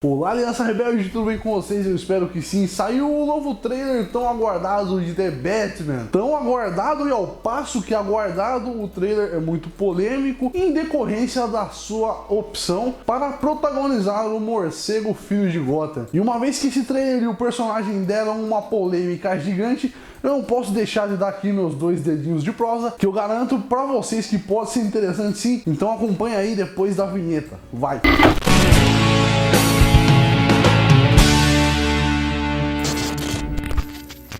Olá, Aliança Rebelde, tudo bem com vocês? Eu espero que sim. Saiu um novo trailer tão aguardado de The Batman. Tão aguardado e ao passo que aguardado, o trailer é muito polêmico em decorrência da sua opção para protagonizar o morcego filho de Gotham. E uma vez que esse trailer e o personagem deram uma polêmica gigante, eu não posso deixar de dar aqui meus 2 dedinhos de prosa, que eu garanto pra vocês que pode ser interessante sim. Então acompanha aí depois da vinheta. Vai!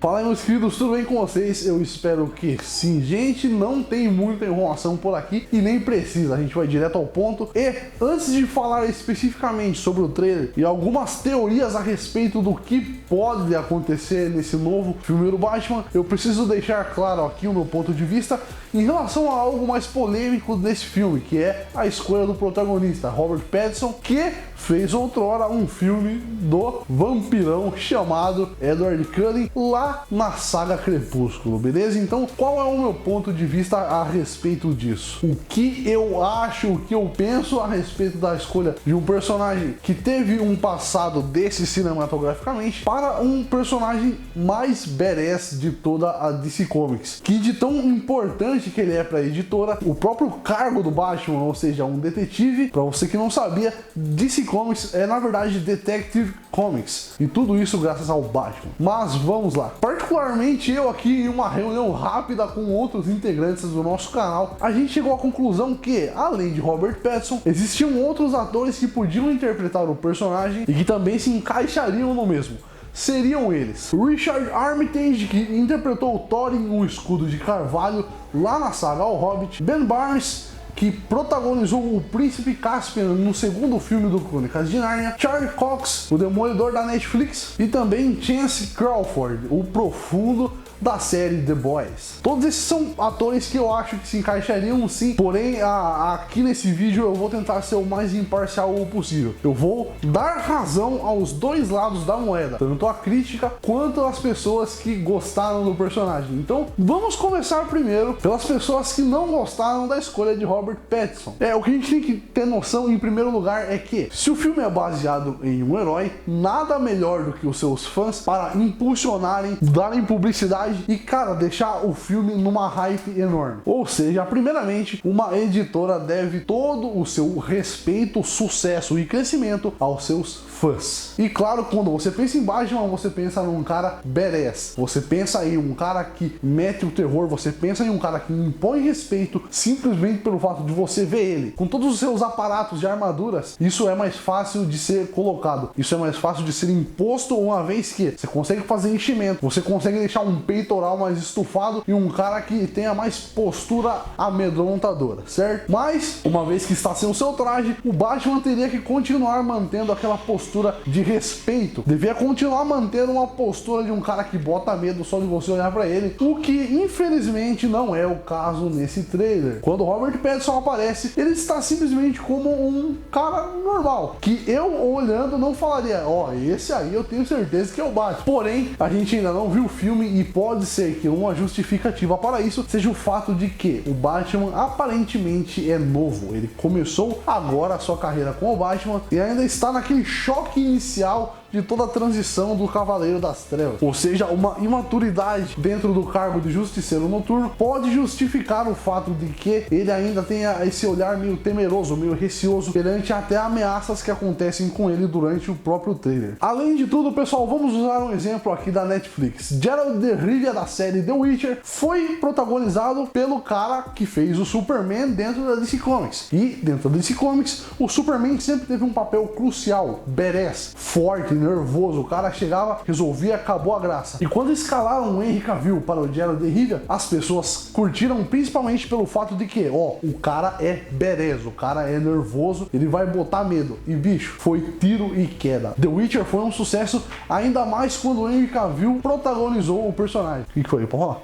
Fala aí, meus queridos, tudo bem com vocês? Eu espero que sim. Gente, não tem muita enrolação por aqui e nem precisa, a gente vai direto ao ponto. E antes de falar especificamente sobre o trailer e algumas teorias a respeito do que pode acontecer nesse novo filme do Batman, eu preciso deixar claro aqui o meu ponto de vista em relação a algo mais polêmico desse filme, que é a escolha do protagonista, Robert Pattinson, que fez outrora um filme do vampirão chamado Edward Cullen lá na saga Crepúsculo, beleza? Então, qual é o meu ponto de vista a respeito disso? O que eu acho, o que eu penso a respeito da escolha de um personagem que teve um passado desse cinematograficamente para um personagem mais badass de toda a DC Comics, que de tão importante que ele é para a editora, o próprio cargo do Batman, ou seja, um detetive, para você que não sabia, DC Comics é na verdade Detective Comics, e tudo isso graças ao Batman. Mas vamos lá. Particularmente eu aqui em uma reunião rápida com outros integrantes do nosso canal, a gente chegou à conclusão que, além de Robert Pattinson, existiam outros atores que podiam interpretar o personagem e que também se encaixariam no mesmo. Seriam eles Richard Armitage, que interpretou o Thor em Um Escudo de Carvalho lá na saga O Hobbit, Ben Barnes, que protagonizou o Príncipe Caspian no segundo filme do Crônicas de Nárnia, Charlie Cox, o Demolidor da Netflix, e também Chance Crawford, o Profundo da série The Boys. Todos esses são atores que eu acho que se encaixariam sim, porém aqui nesse vídeo eu vou tentar ser o mais imparcial possível. Eu vou dar razão aos dois lados da moeda, tanto a crítica quanto as pessoas que gostaram do personagem. Então vamos começar primeiro pelas pessoas que não gostaram da escolha de Robert Pattinson. O que a gente tem que ter noção em primeiro lugar é que, se o filme é baseado em um herói, nada melhor do que os seus fãs para impulsionarem, darem publicidade e, cara, deixar o filme numa hype enorme. Ou seja, primeiramente, uma editora deve todo o seu respeito, sucesso e crescimento aos seus fãs. E claro, quando você pensa em Batman, você pensa num cara badass, você pensa em um cara que mete o terror, você pensa em um cara que impõe respeito simplesmente pelo fato de você ver ele com todos os seus aparatos de armaduras. Isso é mais fácil de ser colocado, isso é mais fácil de ser imposto, uma vez que você consegue fazer enchimento, você consegue deixar um peitoral mais estufado e um cara que tenha mais postura amedrontadora, certo? Mas, uma vez que está sem o seu traje, o Batman teria que continuar mantendo aquela postura de respeito, devia continuar mantendo uma postura de um cara que bota medo só de você olhar pra ele, o que infelizmente não é o caso nesse trailer. Quando Robert Pattinson aparece, ele está simplesmente como um cara normal, que eu olhando não falaria, esse aí eu tenho certeza que é o Batman. Porém, a gente ainda não viu o filme e pode ser que uma justificativa para isso seja o fato de que o Batman aparentemente é novo, ele começou agora a sua carreira com o Batman e ainda está naquele choque inicial de toda a transição do Cavaleiro das Trevas. Ou seja, uma imaturidade dentro do cargo de Justiceiro Noturno pode justificar o fato de que ele ainda tenha esse olhar meio temeroso, meio receoso perante até ameaças que acontecem com ele durante o próprio trailer. Além de tudo, pessoal, vamos usar um exemplo aqui da Netflix. Geralt de Rivia, da série The Witcher, foi protagonizado pelo cara que fez o Superman dentro da DC Comics. E dentro da DC Comics, o Superman sempre teve um papel crucial, badass, forte, nervoso. O cara chegava, resolvia, acabou a graça. E quando escalaram o Henry Cavill para o Geralt de Rivia, as pessoas curtiram principalmente pelo fato de que, o cara é badass, o cara é nervoso, ele vai botar medo. E bicho, foi tiro e queda. The Witcher foi um sucesso, ainda mais quando o Henry Cavill protagonizou o personagem. O que foi? Pode falar?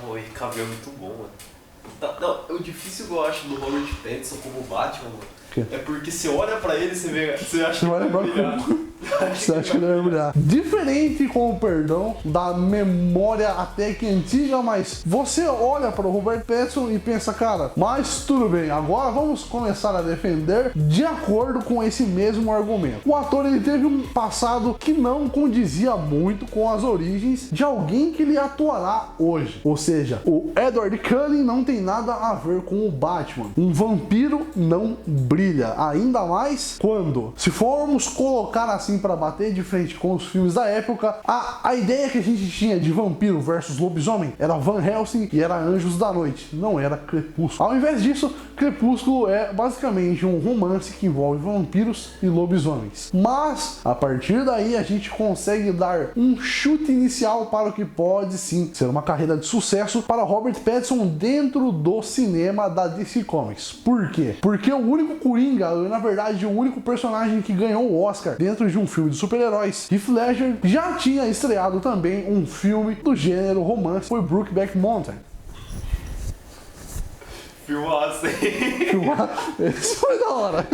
O Henry Cavill é muito bom, mano. Não, o difícil que eu acho do Robert Pattinson como Batman, mano, é porque você olha pra ele e você acha que vai brilhar. Você acha que ele vai brilhar? Diferente, com o perdão, da memória até que antiga, mas você olha para o Robert Pattinson e pensa, cara, mas tudo bem, agora vamos começar a defender de acordo com esse mesmo argumento. O ator, ele teve um passado que não condizia muito com as origens de alguém que ele atuará hoje. Ou seja, o Edward Cullen não tem nada a ver com o Batman. Um vampiro não brilha, ainda mais quando, se formos colocar assim para bater de frente com os filmes da época, a ideia que a gente tinha de vampiro versus lobisomem era Van Helsing e era Anjos da Noite, não era Crepúsculo. Ao invés disso, Crepúsculo é basicamente um romance que envolve vampiros e lobisomens. Mas, a partir daí, a gente consegue dar um chute inicial para o que pode sim ser uma carreira de sucesso para Robert Pattinson dentro do cinema da DC Comics. Por quê? Porque o único Coringa, na verdade, o único personagem que ganhou o Oscar dentro de um filme de super-heróis, Heath Ledger, já tinha estreado também um filme do gênero romance, foi Brokeback Mountain. Filmaço, hein? Esse foi da hora.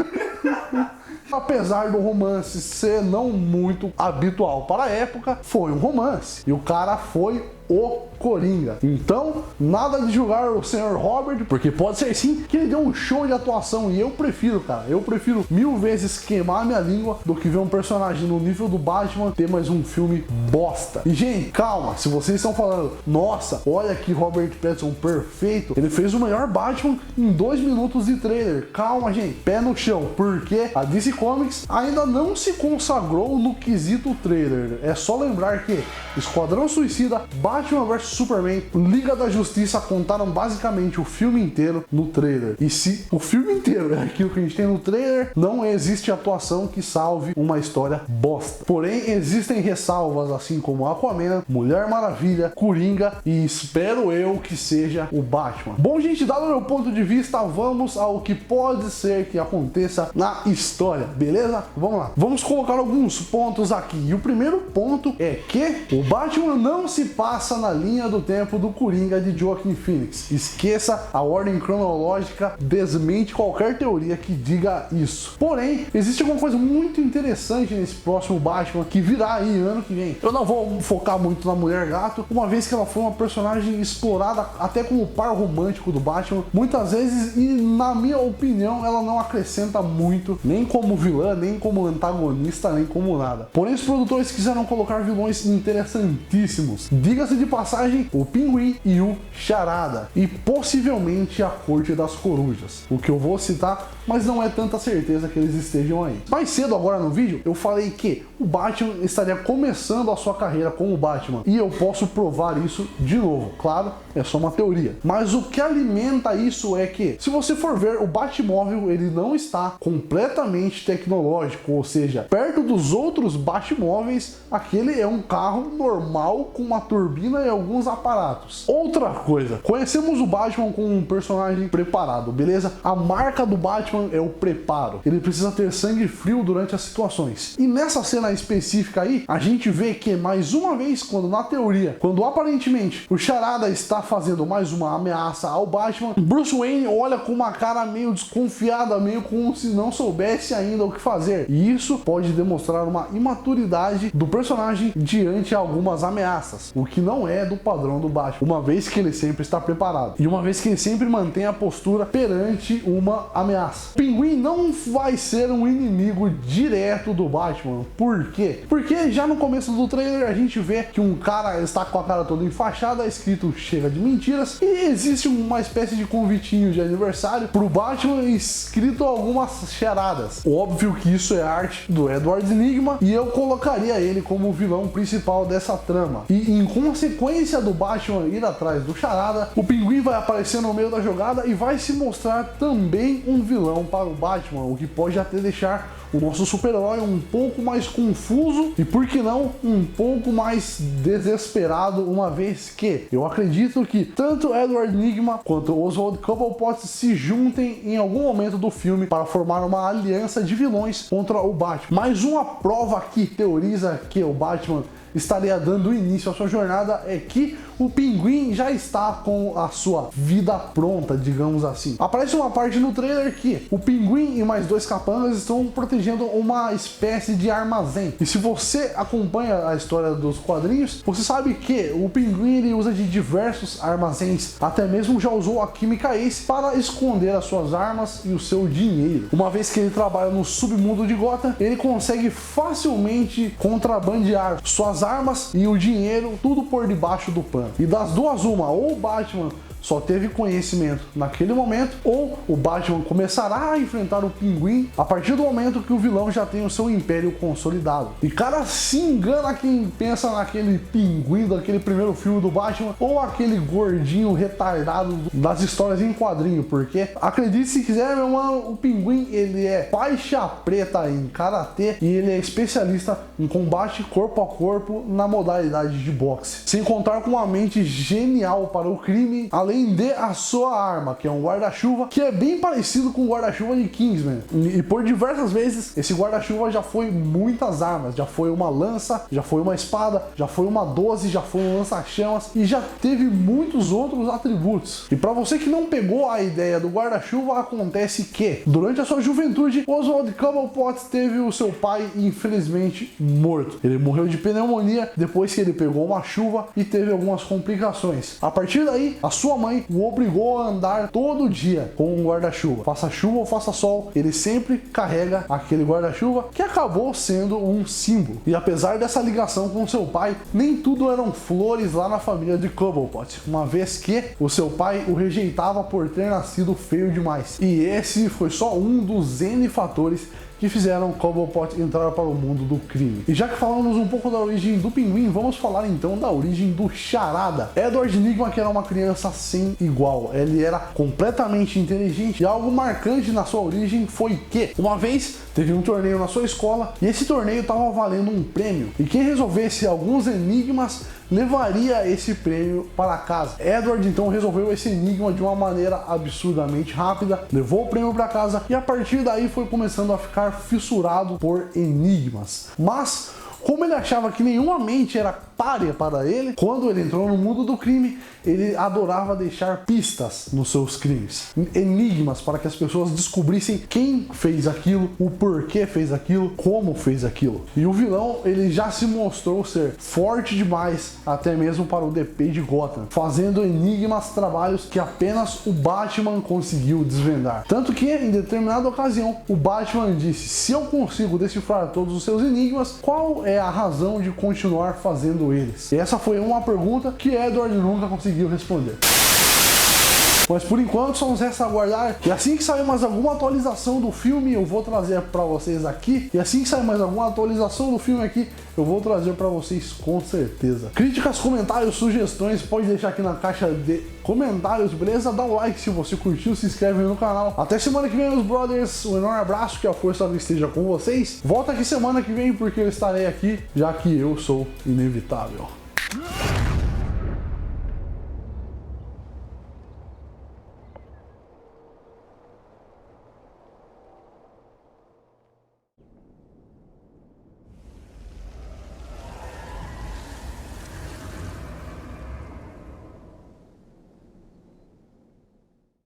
Apesar do romance ser não muito habitual para a época, foi um romance. E o cara foi o Coringa. Então, nada de julgar o Sr. Robert, porque pode ser sim que ele deu um show de atuação. E eu prefiro, cara, eu prefiro 1000 vezes queimar minha língua do que ver um personagem no nível do Batman ter mais um filme bosta. E, gente, calma, se vocês estão falando, nossa, olha que Robert Pattinson perfeito, ele fez o melhor Batman em 2 minutos de trailer. Calma, gente, pé no chão, porque a DC Comics ainda não se consagrou no quesito trailer. É só lembrar que Esquadrão Suicida, Batman vs Superman, Liga da Justiça contaram basicamente o filme inteiro no trailer. E se o filme inteiro é aquilo que a gente tem no trailer, não existe atuação que salve uma história bosta. Porém, existem ressalvas, assim como Aquaman, Mulher Maravilha, Coringa e espero eu que seja o Batman. Bom, gente, dado o meu ponto de vista, vamos ao que pode ser que aconteça na história, beleza? Vamos lá. Vamos colocar alguns pontos aqui. E o primeiro ponto é que o Batman não se passa na linha do tempo do Coringa de Joaquin Phoenix. Esqueça a ordem cronológica, desmente qualquer teoria que diga isso. Porém, existe alguma coisa muito interessante nesse próximo Batman que virá aí ano que vem. Eu não vou focar muito na Mulher Gato, uma vez que ela foi uma personagem explorada até como par romântico do Batman, muitas vezes, e na minha opinião, ela não acrescenta muito, nem como vilã, nem como antagonista, nem como nada. Porém, os produtores quiseram colocar vilões interessantíssimos. Diga-se de passagem, o Pinguim e o Charada, e possivelmente a Corte das Corujas, o que eu vou citar, mas não é tanta certeza que eles estejam aí. Mais cedo agora no vídeo, eu falei que o Batman estaria começando a sua carreira como Batman, e eu posso provar isso de novo. Claro, é só uma teoria, mas o que alimenta isso é que, se você for ver, o Batmóvel, ele não está completamente tecnológico, ou seja, perto dos outros Batmóveis, aquele é um carro normal com uma turbina e alguns aparatos. Outra coisa, conhecemos o Batman como um personagem preparado, beleza? A marca do Batman é o preparo. Ele precisa ter sangue frio durante as situações. E nessa cena específica aí, a gente vê que, mais uma vez, quando na teoria, quando aparentemente o Charada está fazendo mais uma ameaça ao Batman, Bruce Wayne olha com uma cara meio desconfiada, meio como se não soubesse ainda o que fazer. E isso pode demonstrar uma imaturidade do personagem diante de algumas ameaças, o que não é do padrão do Batman, uma vez que ele sempre está preparado e uma vez que ele sempre mantém a postura perante uma ameaça. O Pinguim não vai ser um inimigo direto do Batman. Por quê? Porque já no começo do trailer a gente vê que um cara está com a cara toda enfaixada, escrito "chega de mentiras", e existe uma espécie de convitinho de aniversário pro Batman escrito algumas charadas. Óbvio que isso é arte do Edward Nygma e eu colocaria ele como o vilão principal dessa trama. E em consequência do Batman ir atrás do Charada, o Pinguim vai aparecer no meio da jogada e vai se mostrar também um vilão para o Batman, o que pode até deixar o nosso super-herói um pouco mais confuso e, por que não, um pouco mais desesperado, uma vez que eu acredito que tanto Edward Nygma quanto Oswald Cobblepot se juntem em algum momento do filme para formar uma aliança de vilões contra o Batman. Mais uma prova que teoriza que o Batman estaria dando início à sua jornada é que o Pinguim já está com a sua vida pronta, digamos assim. Aparece uma parte no trailer que o Pinguim e mais 2 capangas estão protegendo uma espécie de armazém. E se você acompanha a história dos quadrinhos, você sabe que o Pinguim ele usa de diversos armazéns, até mesmo já usou a Química Ace para esconder as suas armas e o seu dinheiro. Uma vez que ele trabalha no submundo de Gotham, ele consegue facilmente contrabandear suas armas e o dinheiro, tudo por debaixo do pano. E das duas uma, ou o Batman só teve conhecimento naquele momento, ou o Batman começará a enfrentar o Pinguim a partir do momento que o vilão já tem o seu império consolidado. E cara, se engana quem pensa naquele Pinguim daquele primeiro filme do Batman, ou aquele gordinho retardado das histórias em quadrinho, porque acredite se quiser, meu mano, o Pinguim ele é faixa preta em karatê e ele é especialista em combate corpo a corpo na modalidade de boxe, sem contar com uma mente genial para o crime, além de a sua arma, que é um guarda-chuva, que é bem parecido com o guarda-chuva de Kingsman. E por diversas vezes, esse guarda-chuva já foi muitas armas. Já foi uma lança, já foi uma espada, já foi uma 12, já foi um lança-chamas e já teve muitos outros atributos. E para você que não pegou a ideia do guarda-chuva, acontece que, durante a sua juventude, Oswald Cobblepot teve o seu pai, infelizmente, morto. Ele morreu de pneumonia depois que ele pegou uma chuva e teve algumas complicações. A partir daí, a sua mãe o obrigou a andar todo dia com um guarda-chuva. Faça chuva ou faça sol, ele sempre carrega aquele guarda-chuva que acabou sendo um símbolo. E apesar dessa ligação com seu pai, nem tudo eram flores lá na família de Cobblepot, uma vez que o seu pai o rejeitava por ter nascido feio demais. E esse foi só um dos N fatores que fizeram Cobblepot entrar para o mundo do crime. E já que falamos um pouco da origem do Pinguim, vamos falar então da origem do Charada. Edward Nygma, que era uma criança sem igual, ele era completamente inteligente, e algo marcante na sua origem foi que, uma vez, teve um torneio na sua escola, e esse torneio estava valendo um prêmio, e quem resolvesse alguns enigmas levaria esse prêmio para casa. Edward então resolveu esse enigma de uma maneira absurdamente rápida, levou o prêmio para casa e a partir daí foi começando a ficar fissurado por enigmas. Mas como ele achava que nenhuma mente era párea para ele, quando ele entrou no mundo do crime, ele adorava deixar pistas nos seus crimes, enigmas para que as pessoas descobrissem quem fez aquilo, o porquê fez aquilo, como fez aquilo. E o vilão, ele já se mostrou ser forte demais, até mesmo para o DP de Gotham, fazendo enigmas, trabalhos que apenas o Batman conseguiu desvendar. Tanto que, em determinada ocasião, o Batman disse: se eu consigo decifrar todos os seus enigmas, qual é a razão de continuar fazendo eles? E essa foi uma pergunta que Edward nunca conseguiu responder. Mas por enquanto só nos resta aguardar, e assim que sair mais alguma atualização do filme eu vou trazer para vocês aqui, e assim que sair mais alguma atualização do filme aqui eu vou trazer para vocês com certeza. Críticas, comentários, sugestões, pode deixar aqui na caixa de comentários, beleza? Dá um like se você curtiu, se inscreve no canal. Até semana que vem, meus brothers, um enorme abraço, que a força esteja com vocês. Volta aqui semana que vem porque eu estarei aqui, já que eu sou inevitável.